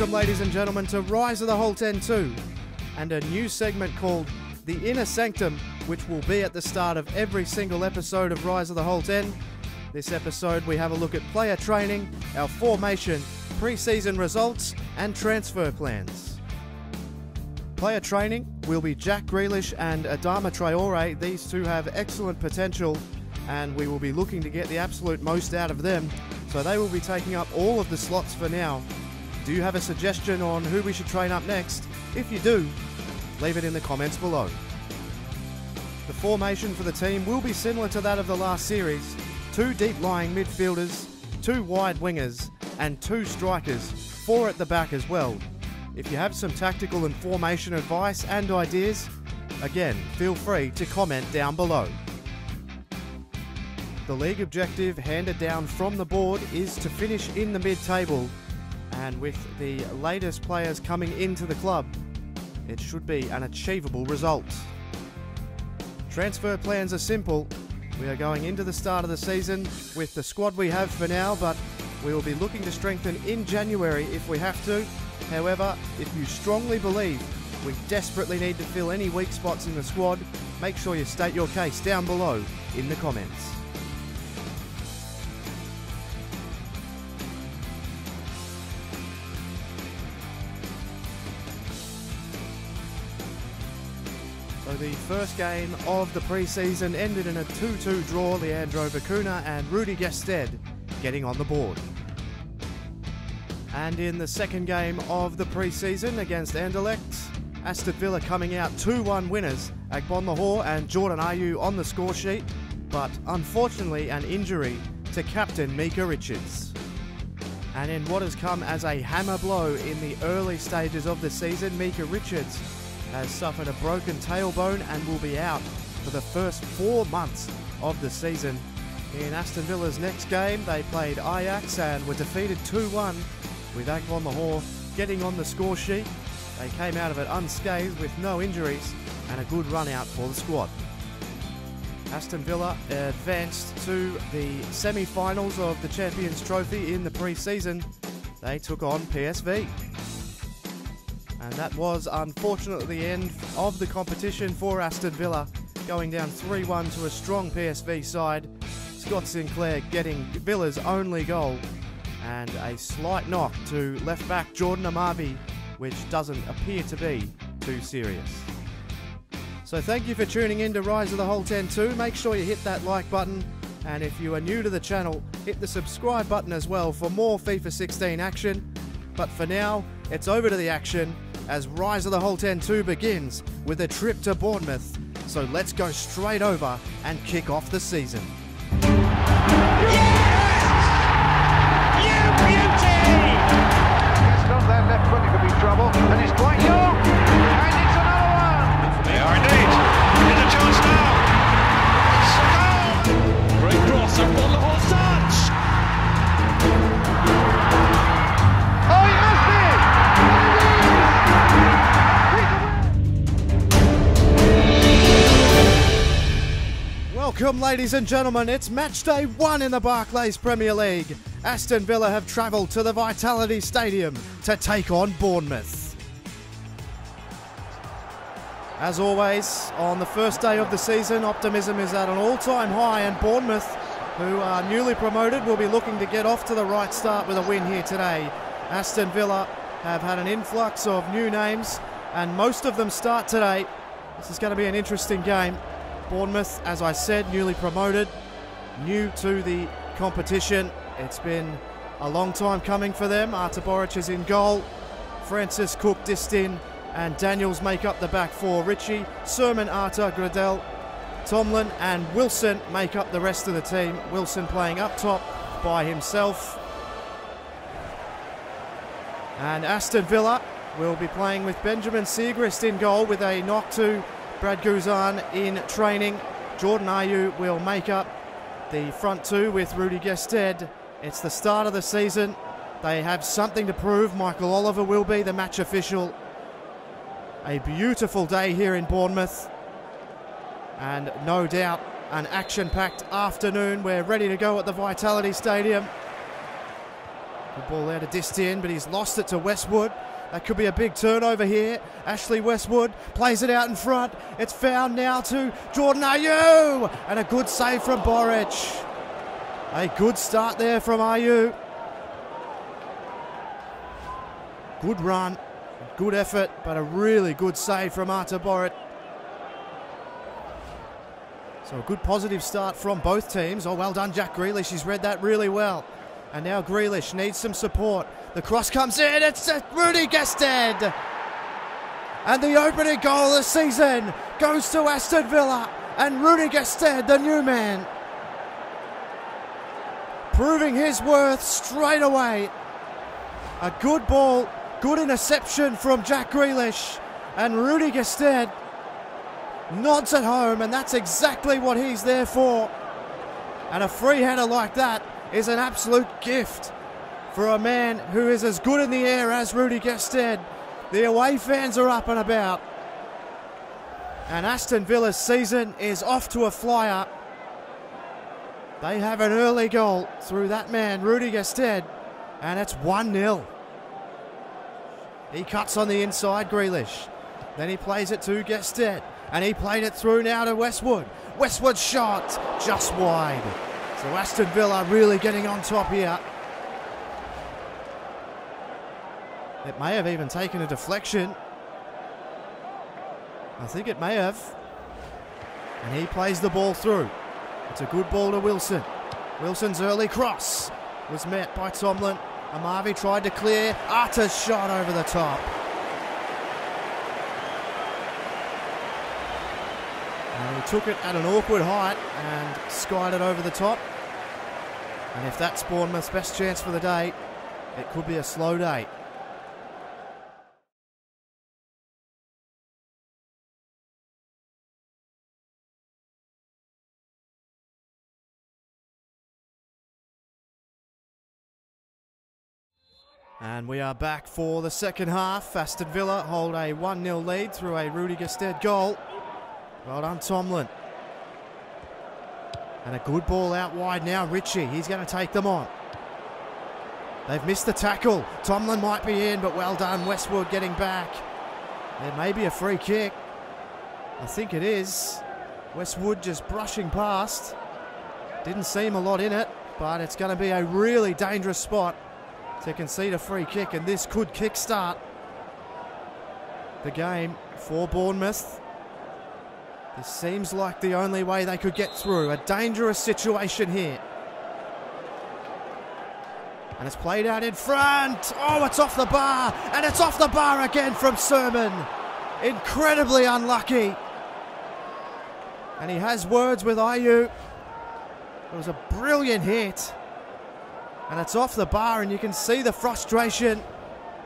Welcome, ladies and gentlemen, to Rise of the Holte End 2 and a new segment called The Inner Sanctum, which will be at the start of every single episode of Rise of the Holte End. This episode we have a look at player training, our formation, pre-season results and transfer plans. Player training will be Jack Grealish and Adama Traore. These two have excellent potential and we will be looking to get the absolute most out of them, so they will be taking up all of the slots for now. Do you have a suggestion on who we should train up next? If you do, leave it in the comments below. The formation for the team will be similar to that of the last series. 2 deep-lying midfielders, 2 wide wingers, and 2 strikers, 4 at the back as well. If you have some tactical and formation advice and ideas, again, feel free to comment down below. The league objective handed down from the board is to finish in the mid-table, and with the latest players coming into the club, it should be an achievable result. Transfer plans are simple. We are going into the start of the season with the squad we have for now, but we will be looking to strengthen in January if we have to. However, if you strongly believe we desperately need to fill any weak spots in the squad, make sure you state your case down below in the comments. So the first game of the pre-season ended in a 2-2 draw, Leandro Bacuna and Rudy Gested getting on the board. And in the second game of the pre-season against Anderlecht, Aston Villa coming out 2-1 winners, Agbonlahor and Jordan Ayew on the score sheet, but unfortunately an injury to captain Micah Richards. And in what has come as a hammer blow in the early stages of the season, Micah Richards has suffered a broken tailbone and will be out for the first 4 months of the season. In Aston Villa's next game, they played Ajax and were defeated 2-1, with Agbonlahor getting on the score sheet. They came out of it unscathed with no injuries and a good run out for the squad. Aston Villa advanced to the semi-finals of the Champions Trophy in the pre-season. They took on PSV. And that was unfortunately the end of the competition for Aston Villa, going down 3-1 to a strong PSV side. Scott Sinclair getting Villa's only goal, and a slight knock to left back Jordan Amavi, which doesn't appear to be too serious. So thank you for tuning in to Rise of the Holte End 2. Make sure you hit that like button, and if you are new to the channel, hit the subscribe button as well for more FIFA 16 action. But for now, it's over to the action as Rise of the Holte End 2 begins with a trip to Bournemouth. So let's go straight over and kick off the season. Aston, their left footed could be trouble, and it's quite young, and it's another one. They are indeed. There's a chance now. Great cross and Agbonlahor's touch. Oh, he missed it! Welcome, ladies and gentlemen. It's match day 1 in the Barclays Premier League. Aston Villa have travelled to the Vitality Stadium to take on Bournemouth. As always, on the first day of the season, optimism is at an all-time high, and Bournemouth, who are newly promoted, will be looking to get off to the right start with a win here today. Aston Villa have had an influx of new names, and most of them start today. This is going to be an interesting game. Bournemouth, as I said, newly promoted, new to the competition. It's been a long time coming for them. Artur Boruc is in goal. Francis, Cook, Distin and Daniels make up the back four. Ritchie, Sermon, Arter, Gradel, Tomlin and Wilson make up the rest of the team. Wilson playing up top by himself. And Aston Villa will be playing with Benjamin Siegrist in goal with a knock to Brad Guzan in training. Jordan Ayew will make up the front two with Rudy Gested. It's the start of the season. They have something to prove. Michael Oliver will be the match official. A beautiful day here in Bournemouth. And no doubt an action-packed afternoon. We're ready to go at the Vitality Stadium. Good ball there to Distin, but he's lost it to Westwood. That could be a big turnover here. Ashley Westwood plays it out in front. It's found now to Jordan Ayew. And a good save from Boric. A good start there from Ayew. Good run, good effort, but a really good save from Arta Boric. So a good positive start from both teams. Oh, well done, Jack Grealish. He's read that really well. And now Grealish needs some support. The cross comes in. It's Rudy Gestede. And the opening goal of the season goes to Aston Villa. And Rudy Gestede, the new man, proving his worth straight away. A good ball, good interception from Jack Grealish. And Rudy Gestede nods at home, and that's exactly what he's there for. And a free header like that is an absolute gift for a man who is as good in the air as Rudy Gestede. The away fans are up and about. And Aston Villa's season is off to a flyer. They have an early goal through that man, Rudy Gestede, and it's 1-0. He cuts on the inside, Grealish. Then he plays it to Gestede, and he played it through now to Westwood. Westwood's shot, just wide. So Aston Villa really getting on top here. It may have even taken a deflection. I think it may have. And he plays the ball through. It's a good ball to Wilson. Wilson's early cross was met by Tomlin. Amavi tried to clear. Arta's shot over the top. And he took it at an awkward height and skied it over the top. And if that's Bournemouth's best chance for the day, it could be a slow day. And we are back for the second half. Aston Villa hold a 1-0 lead through a Rudy Gestede goal. Well done, Tomlin. And a good ball out wide now, Ritchie. He's going to take them on. They've missed the tackle. Tomlin might be in, but well done, Westwood getting back. There may be a free kick. I think it is. Westwood just brushing past. Didn't seem a lot in it, but it's going to be a really dangerous spot to concede a free kick, and this could kickstart the game for Bournemouth. This seems like the only way they could get through. A dangerous situation here. And it's played out in front. Oh, it's off the bar, and it's off the bar again from Sermon. Incredibly unlucky. And he has words with Ayew. It was a brilliant hit. And it's off the bar, and you can see the frustration.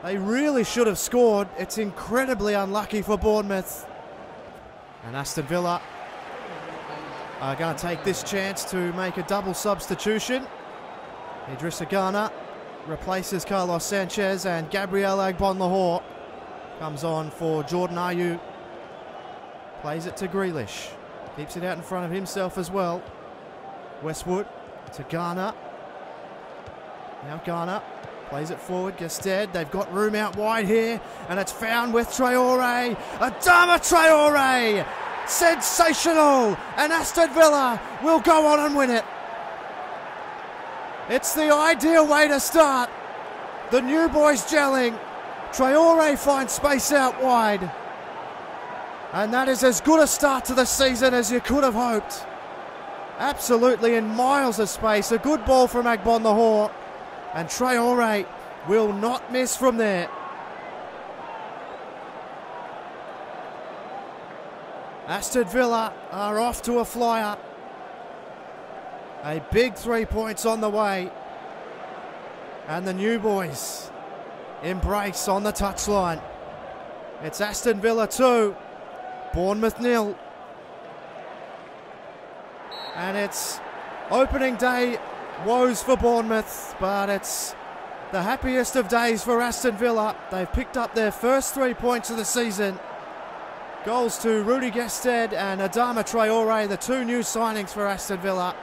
They really should have scored. It's incredibly unlucky for Bournemouth. And Aston Villa are going to take this chance to make a double substitution. Idrissa Gana replaces Carlos Sanchez, and Gabriel Agbonlahor comes on for Jordan Ayew. Plays it to Grealish. Keeps it out in front of himself as well. Westwood to Gana. Now Gana plays it forward. Gestede, they've got room out wide here, and it's found with Traore. Adama Traore! Sensational! And Aston Villa will go on and win it. It's the ideal way to start. The new boys gelling. Traore finds space out wide. And that is as good a start to the season as you could have hoped. Absolutely in miles of space. A good ball from Agbonlahor. And Traore will not miss from there. Aston Villa are off to a flyer. A big 3 points on the way. And the new boys embrace on the touchline. It's Aston Villa 2, Bournemouth 0. And it's opening day woes for Bournemouth, but it's the happiest of days for Aston Villa. They've picked up their first 3 points of the season. Goals to Rudy Gestede and Adama Traore, the two new signings for Aston Villa.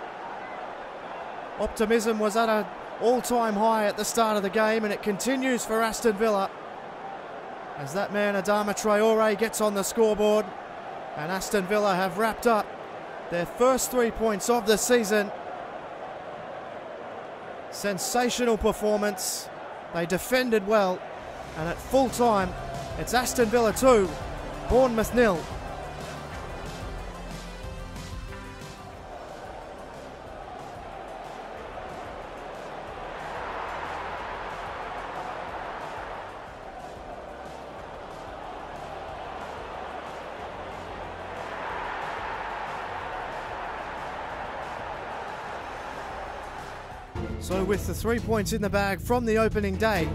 Optimism was at all-time high at the start of the game, and it continues for Aston Villa as that man Adama Traore gets on the scoreboard, and Aston Villa have wrapped up their first 3 points of the season. Sensational performance. They defended well, and at full time it's Aston Villa 2, Bournemouth 0. So with the 3 points in the bag from the opening day,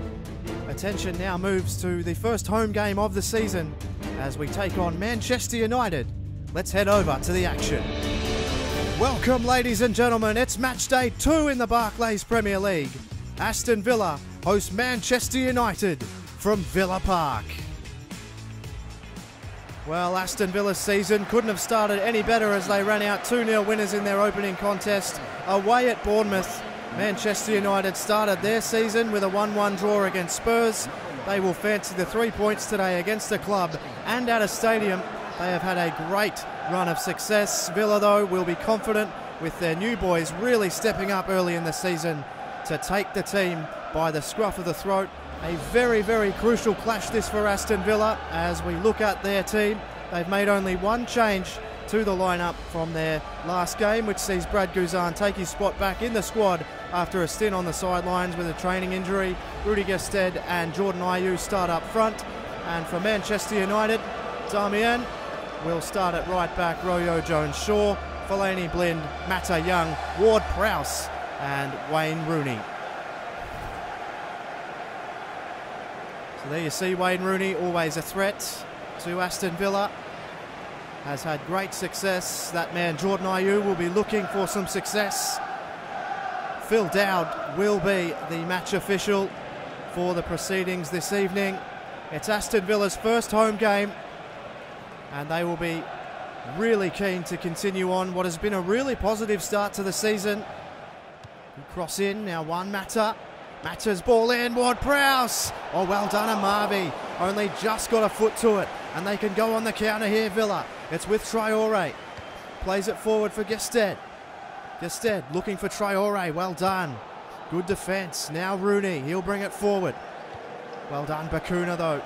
attention now moves to the first home game of the season as we take on Manchester United. Let's head over to the action. Welcome, ladies and gentlemen. It's match day 2 in the Barclays Premier League. Aston Villa host Manchester United from Villa Park. Well, Aston Villa's season couldn't have started any better as they ran out 2-0 winners in their opening contest away at Bournemouth. Manchester United started their season with a 1-1 draw against Spurs. They will fancy the 3 points today against the club and at a stadium. They have had a great run of success. Villa, though, will be confident with their new boys really stepping up early in the season to take the team by the scruff of the throat. A very, very crucial clash this for Aston Villa as we look at their team. They've made only one change to the lineup from their last game, which sees Brad Guzan take his spot back in the squad after a stint on the sidelines with a training injury. Rudy Gestede and Jordan Ayew start up front, and for Manchester United, Darmian will start at right back, Royo Jones-Shaw, Fellaini Blind, Mata Young, Ward-Prowse and Wayne Rooney. So there you see Wayne Rooney, always a threat to Aston Villa. Has had great success. That man Jordan Ayew will be looking for some success. Phil Dowd will be the match official for the proceedings this evening. It's Aston Villa's first home game, and they will be really keen to continue on what has been a really positive start to the season. Cross in, now one Mata. Mata's ball in, Ward-Prowse. Oh, well done, Amavi. Only just got a foot to it, and they can go on the counter here, Villa. It's with Traore. Plays it forward for Gestede. Gestede looking for Traore. Well done. Good defence. Now Rooney. He'll bring it forward. Well done, Bakuna, though.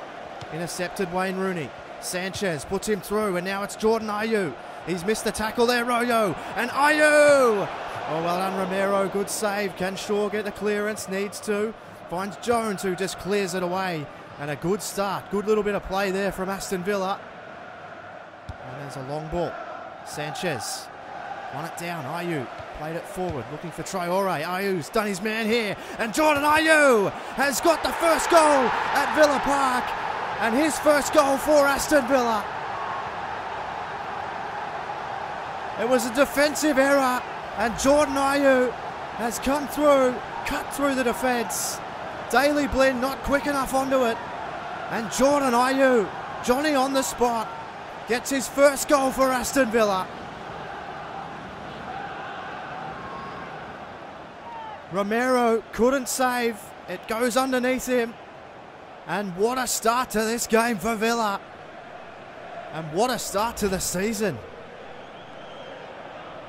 Intercepted Wayne Rooney. Sanchez puts him through, and now it's Jordan Ayew. He's missed the tackle there, Royo. And Ayew! Oh, well done, Romero. Good save. Can Shaw get the clearance? Needs to. Finds Jones, who just clears it away. And a good start. Good little bit of play there from Aston Villa. And there's a long ball. Sanchez won it down. Ayew played it forward, looking for Traore. Ayew's done his man here, and Jordan Ayew has got the first goal at Villa Park, and his first goal for Aston Villa. It was a defensive error, and Jordan Ayew has come through, cut through the defence. Daley Blind not quick enough onto it, and Jordan Ayew, Johnny on the spot, gets his first goal for Aston Villa. Romero couldn't save. It goes underneath him. And what a start to this game for Villa. And what a start to the season.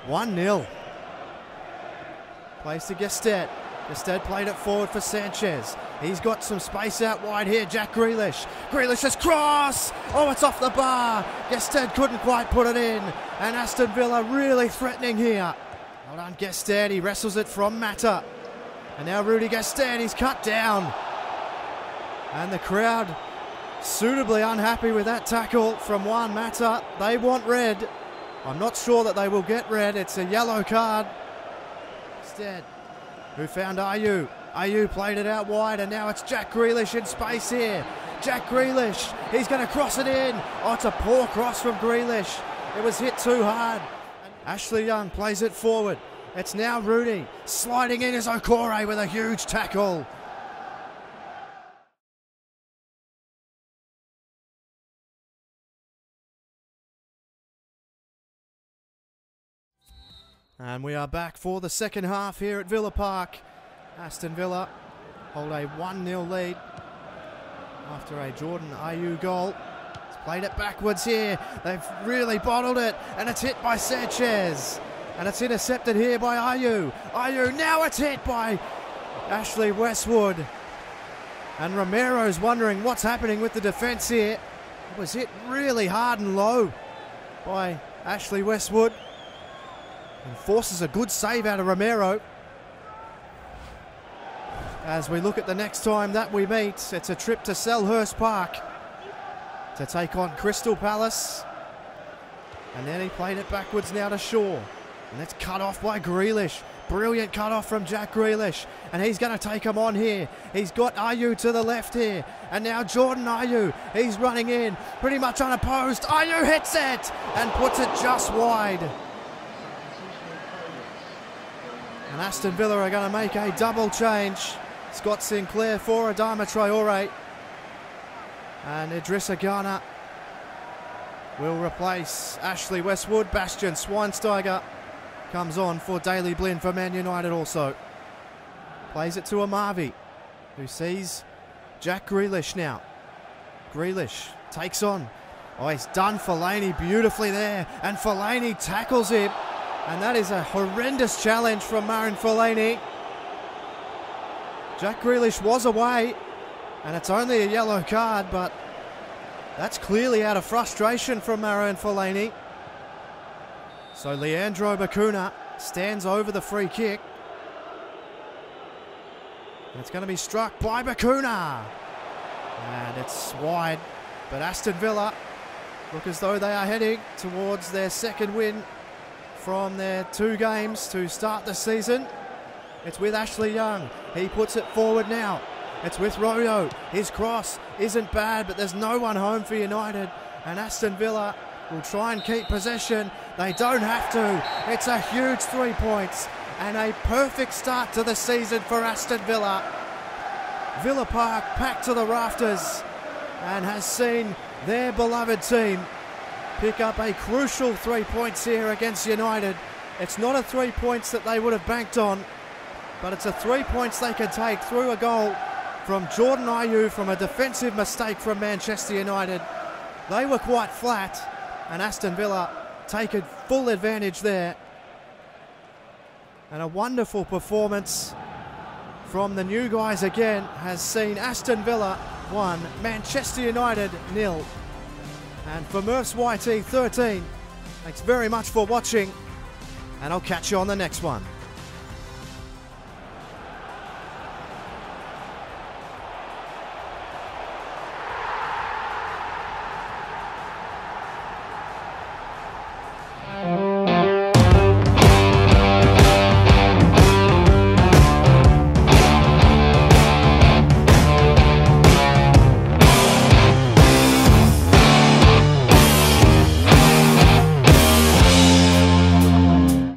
1-0. Plays to Gestede. Gestede played it forward for Sanchez. He's got some space out wide here. Jack Grealish. Grealish's cross. Oh, it's off the bar. Gestede couldn't quite put it in. And Aston Villa really threatening here. Well done, Gestede. He wrestles it from Mata. And now Rudy Gestede. He's cut down. And the crowd suitably unhappy with that tackle from Juan Mata. They want red. I'm not sure that they will get red. It's a yellow card. Gestede, who found Ayew. Ayew played it out wide, and now it's Jack Grealish in space here. Jack Grealish, he's going to cross it in. Oh, it's a poor cross from Grealish. It was hit too hard. Ashley Young plays it forward. It's now Rooney. Sliding in is Okore with a huge tackle. And we are back for the second half here at Villa Park. Aston Villa hold a 1-0 lead after a Jordan Ayew goal. He's played it backwards here. They've really bottled it, and it's hit by Sanchez. And it's intercepted here by Ayew. Ayew, now it's hit by Ashley Westwood. And Romero's wondering what's happening with the defence here. It was hit really hard and low by Ashley Westwood. And forces a good save out of Romero. As we look at the next time that we meet, it's a trip to Selhurst Park to take on Crystal Palace. And then he played it backwards now to Shaw. And it's cut off by Grealish. Brilliant cut off from Jack Grealish. And he's going to take him on here. He's got Ayew to the left here. And now Jordan Ayew. He's running in pretty much unopposed. Ayew hits it and puts it just wide. And Aston Villa are going to make a double change. Scott Sinclair for Adama Traore. And Idrissa Gana will replace Ashley Westwood. Bastian Schweinsteiger comes on for Daley Blind for Man United also. Plays it to Amavi, who sees Jack Grealish now. Grealish takes on. Oh, he's done Fellaini beautifully there. And Fellaini tackles him. And that is a horrendous challenge from Marin Fellaini. Jack Grealish was away. And it's only a yellow card, but that's clearly out of frustration from Marin Fellaini. So Leandro Bacuna stands over the free kick. And it's going to be struck by Bacuna. And it's wide. But Aston Villa look as though they are heading towards their second win from their 2 games to start the season. It's with Ashley Young. He puts it forward now. It's with Royo. His cross isn't bad, but there's no one home for United. And Aston Villa will try and keep possession. They don't have to. It's a huge 3 points and a perfect start to the season for Aston Villa. Villa Park packed to the rafters and has seen their beloved team pick up a crucial 3 points here against United. It's not a 3 points that they would have banked on, but it's a 3 points they can take through a goal from Jordan Ayew from a defensive mistake from Manchester United. They were quite flat, and Aston Villa taken full advantage there. And a wonderful performance from the new guys again has seen Aston Villa 1, Manchester United 0. And for Murph's YT 13, thanks very much for watching, and I'll catch you on the next one.